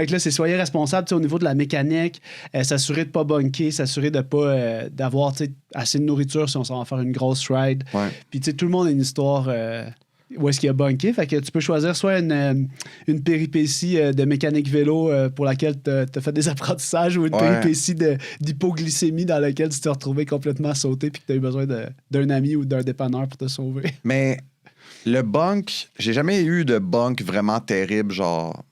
Fait que là, c'est soyez responsable au niveau de la mécanique, s'assurer de pas bunker, s'assurer de pas d'avoir assez de nourriture si on s'en va faire une grosse ride. Ouais. Puis tout le monde a une histoire où est-ce qu'il y a bunké. Fait que tu peux choisir soit une péripétie de mécanique vélo pour laquelle tu as fait des apprentissages ou une péripétie d'hypoglycémie dans laquelle tu t'es retrouvé complètement sauté puis que tu as eu besoin d'un ami ou d'un dépanneur pour te sauver. Mais le bunk, j'ai jamais eu de bunk vraiment terrible, genre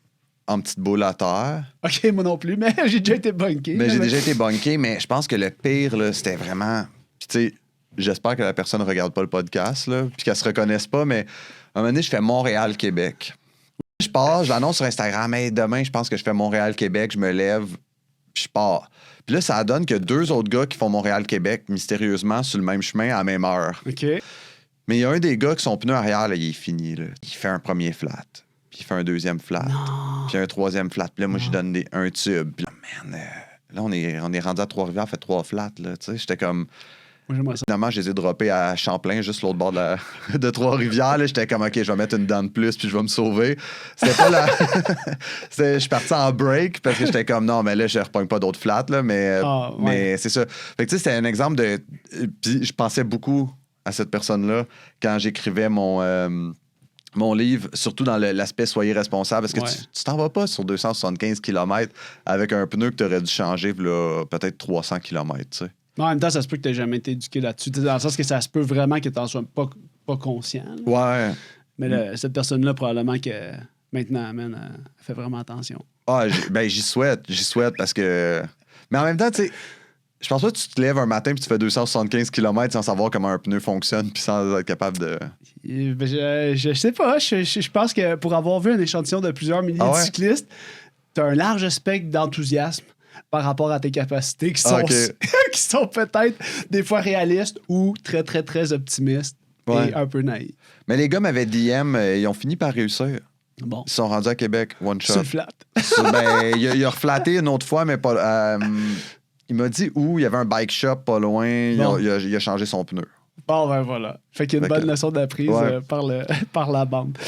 en petite boule à terre. OK, moi non plus, mais j'ai déjà été bunké. Mais j'ai déjà été bunké, mais je pense que le pire, là, c'était vraiment... Puis tu sais, j'espère que la personne ne regarde pas le podcast, là, puis qu'elle se reconnaisse pas, mais à un moment donné, je fais Montréal-Québec. Je pars, je l'annonce sur Instagram, hey, demain, je pense que je fais Montréal-Québec, je me lève, puis je pars. Puis là, ça donne que 2 autres gars qui font Montréal-Québec, mystérieusement, sur le même chemin, à la même heure. OK. Mais il y a un des gars qui son pneu arrière, là, il est fini. Là. Il fait un premier flat. Puis il fait un deuxième flat. Non. Puis un troisième flat. Puis là, moi, je donne un tube. Puis là, man, là, on est rendu à Trois-Rivières, fait 3 flats. Là, tu sais, j'étais comme... Moi, j'aimerais ça. Finalement, je les ai droppés à Champlain, juste l'autre bord de Trois-Rivières. Là, j'étais comme, OK, je vais mettre une dent de plus, puis je vais me sauver. C'était pas la... Je suis parti en break, parce que j'étais comme, non, mais là, je ne repogne pas d'autres flats. Là, mais c'est ça. Fait que tu sais, c'était un exemple de... Puis je pensais beaucoup à cette personne-là quand j'écrivais mon livre, surtout dans l'aspect soyez responsable, parce que tu t'en vas pas sur 275 km avec un pneu que tu aurais dû changer là, peut-être 300 km, tu sais. En même temps, ça se peut que tu n'aies jamais été éduqué là-dessus. Dans le sens que ça se peut vraiment que tu n'en sois pas conscient. Là. Ouais. Mais là, cette personne-là, probablement que maintenant, elle fait vraiment attention. Ah, j'y souhaite parce que... Mais en même temps, tu sais, je pense pas que tu te lèves un matin et tu fais 275 km sans savoir comment un pneu fonctionne puis sans être capable de... Je sais pas. Je pense que pour avoir vu un échantillon de plusieurs milliers de cyclistes, tu as un large spectre d'enthousiasme par rapport à tes capacités qui sont, qui sont peut-être des fois réalistes ou très, très, très optimistes et un peu naïfs. Mais les gars m'avaient DM, ils ont fini par réussir. Bon. Ils sont rendus à Québec, one shot. Sur le flat. Il a reflaté une autre fois, mais pas... il m'a dit où il y avait un bike shop pas loin, bon. il a changé son pneu. Bon, ben voilà. Fait qu'il y a une bonne leçon d'apprise par la bande.